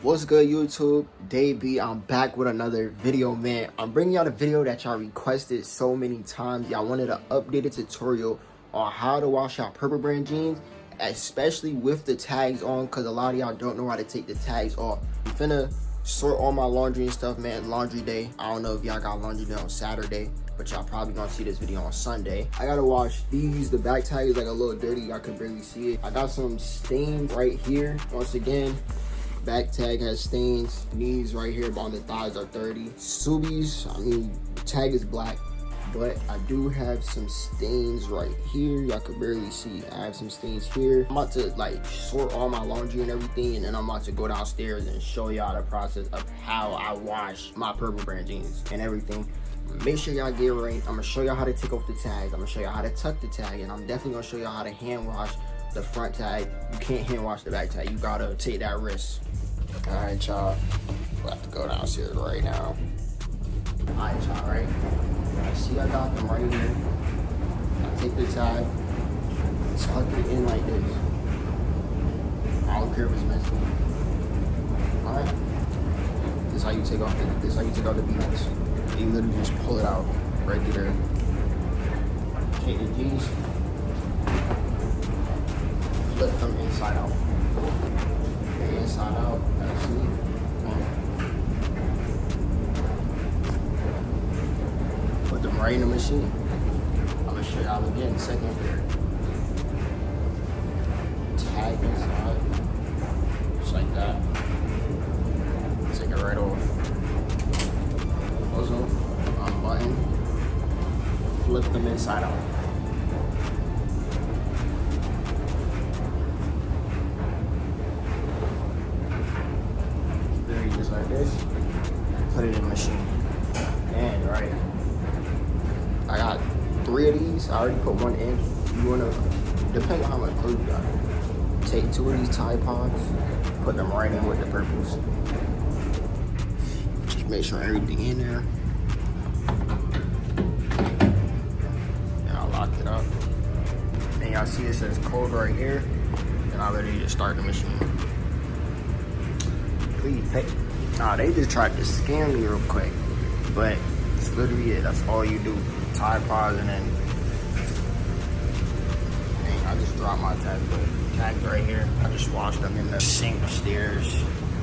What's good, YouTube? DayyB, I'm back with another video, man. I'm bringing y'all the video that y'all requested so many times. Y'all wanted an updated tutorial on how to wash y'all purple brand jeans, especially with the tags on, because a lot of y'all don't know how to take the tags off. I'm finna sort all my laundry and stuff, man. Laundry day. I don't know if y'all got laundry day on Saturday, but y'all probably gonna see this video on Sunday. I gotta wash these. The back tag is like a little dirty. Y'all can barely see it. I got some stains right here. Once again, back tag has stains. Knees right here on the thighs are dirty. Subies, I mean, the tag is black, but I do have some stains right here. Y'all can barely see. I have some stains here. I'm about to like sort all my laundry and everything, and then I'm about to go downstairs and show y'all the process of how I wash my purple brand jeans and everything. Make sure y'all get right. I'm gonna show y'all how to take off the tags. I'm gonna show y'all how to tuck the tag, and I'm definitely gonna show y'all how to hand wash the front tag. You can't hand wash the back tag. You gotta take that risk. All right, y'all. We'll have to go downstairs right now. All right, y'all, right? I see I got them right here. I take the tag, tuck it in like this. I don't care if it's messy. All right? This is how you take off the beads. You literally just pull it out right through there. Take the jeans, flip them inside out. Inside out, actually. Put them right in the machine. I'm gonna show y'all again in a second here. Tag inside, just like that. Take it right off. Close off, unbutton, flip them inside out. Just like this, put it in the machine. And right, I got 3 of these. I already put one in. You wanna, depending on how much clothes you got, take 2 of these Tide Pods, put them right in with the purples. Just make sure everything in there. And I'll lock it up. And y'all see it says code right here. And I'll literally just start the machine. Please pay. Nah, they just tried to scam me real quick, but it's literally it. That's all you do. Tide Pods, and then dang, I just dropped my tags right here. I just washed them in the sink upstairs.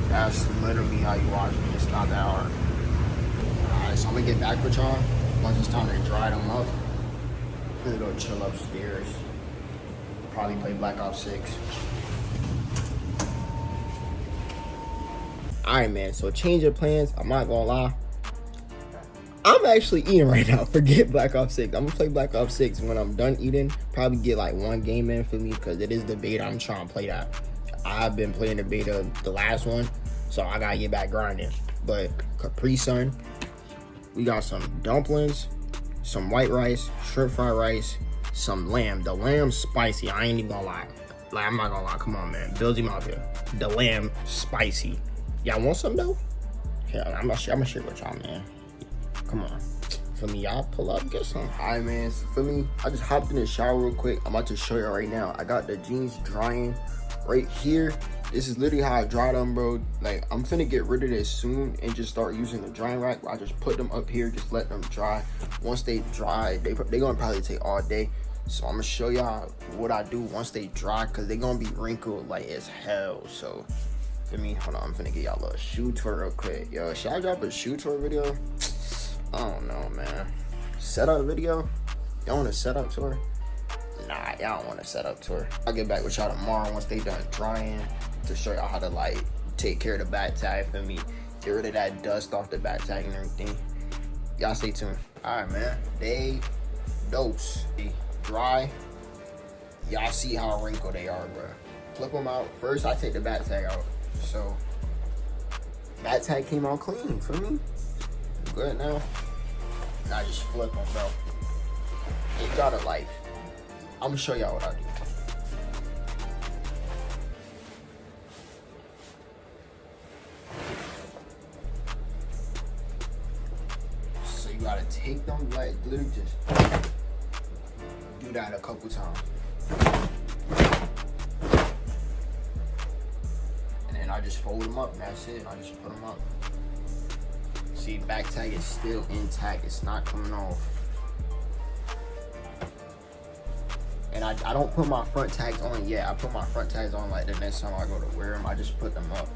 That's literally how you wash them. It's not that hard. Alright, so I'm gonna get back with y'all once it's time to dry them up. I'm gonna go chill upstairs. Probably play Black Ops 6. Alright, man, so change of plans. I'm not gonna lie, I'm actually eating right now. Forget Black Ops 6. I'm gonna play Black Ops 6 when I'm done eating. Probably get like 1 game in for me, because it is the beta. I'm trying to play that. I've been playing the beta, the last one, so I gotta get back grinding. But Capri Sun, we got some dumplings, some white rice, shrimp fried rice, some lamb. The lamb's spicy. I ain't even gonna lie. Like, I'm not gonna lie. Come on, man. Build him out here. The lamb spicy. Y'all want some though? Yeah, I'm gonna share with y'all, man. Come on. For me, y'all pull up, get some. Alright, man. So for me, I just hopped in the shower real quick. I'm about to show you right now. I got the jeans drying right here. This is literally how I dry them, bro. Like, I'm finna get rid of this soon and just start using the drying rack. I just put them up here, just let them dry. Once they dry, they gonna probably take all day. So I'm gonna show y'all what I do once they dry, because they gonna be wrinkled like as hell. So for me, hold on, I'm finna get y'all a little shoe tour real quick. Yo, should I drop a shoe tour video? I don't know, man. Setup video? Y'all want a setup tour? Nah, y'all don't want a setup tour. I'll get back with y'all tomorrow once they done drying to show y'all how to like take care of the back tag for me. Get rid of that dust off the back tag and everything. Y'all stay tuned. Alright, man. They dose. Dry. Y'all see how wrinkled they are, bro. Flip them out. First, I take the back tag out. So, back tag came out clean for me. Good now. Now just flip them, bro. It got a life. I'm gonna show y'all what I do. So you gotta take them, like literally just do that a couple times. And then I just fold them up and that's it. I just put them up. See, back tag is still intact. It's not coming off. And I don't put my front tags on yet. I put my front tags on like the next time I go to wear them. I just put them up.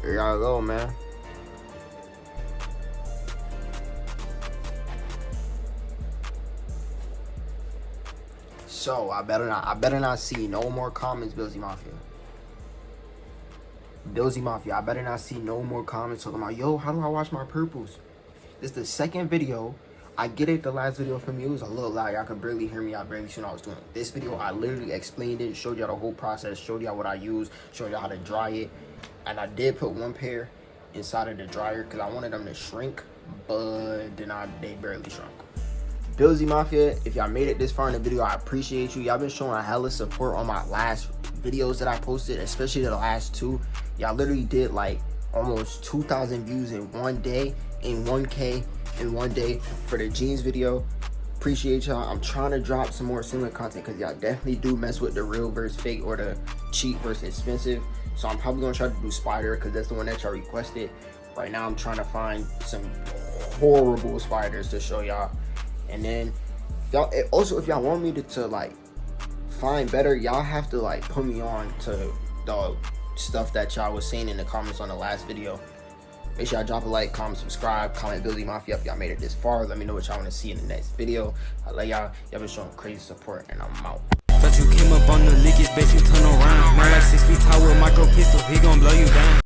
Here y'all go, man. So I better not see no more comments, Billsy Mafia. Billsy Mafia, I better not see no more comments talking about, yo, how do I wash my purples? This is the second video. I get it, the last video from you was a little loud. Y'all could barely hear me. I barely seen what I was doing. This video, I literally explained it, showed y'all the whole process, showed y'all what I use, showed y'all how to dry it. And I did put one pair inside of the dryer because I wanted them to shrink, but then they barely shrunk. Billsy Mafia, if y'all made it this far in the video, I appreciate you. Y'all been showing a hella support on my last videos that I posted, especially the last two. Y'all literally did like almost 2,000 views in one day, in 1K in one day for the jeans video. Appreciate y'all. I'm trying to drop some more similar content because y'all definitely do mess with the real versus fake or the cheap versus expensive. So I'm probably gonna try to do Spider because that's the one that y'all requested. Right now I'm trying to find some horrible spiders to show y'all. And then y'all also, if y'all want me to like find better, y'all have to like put me on to the stuff that y'all was saying in the comments on the last video. Make sure y'all drop a like, comment, subscribe, comment Billsy Mafia if y'all made it this far. Let me know what y'all want to see in the next video. I love y'all. Y'all been showing crazy support and I'm out. But you came up on the leakage, basically turn around. Man like 6 feet tall with a micro pistol, he gon' blow you down.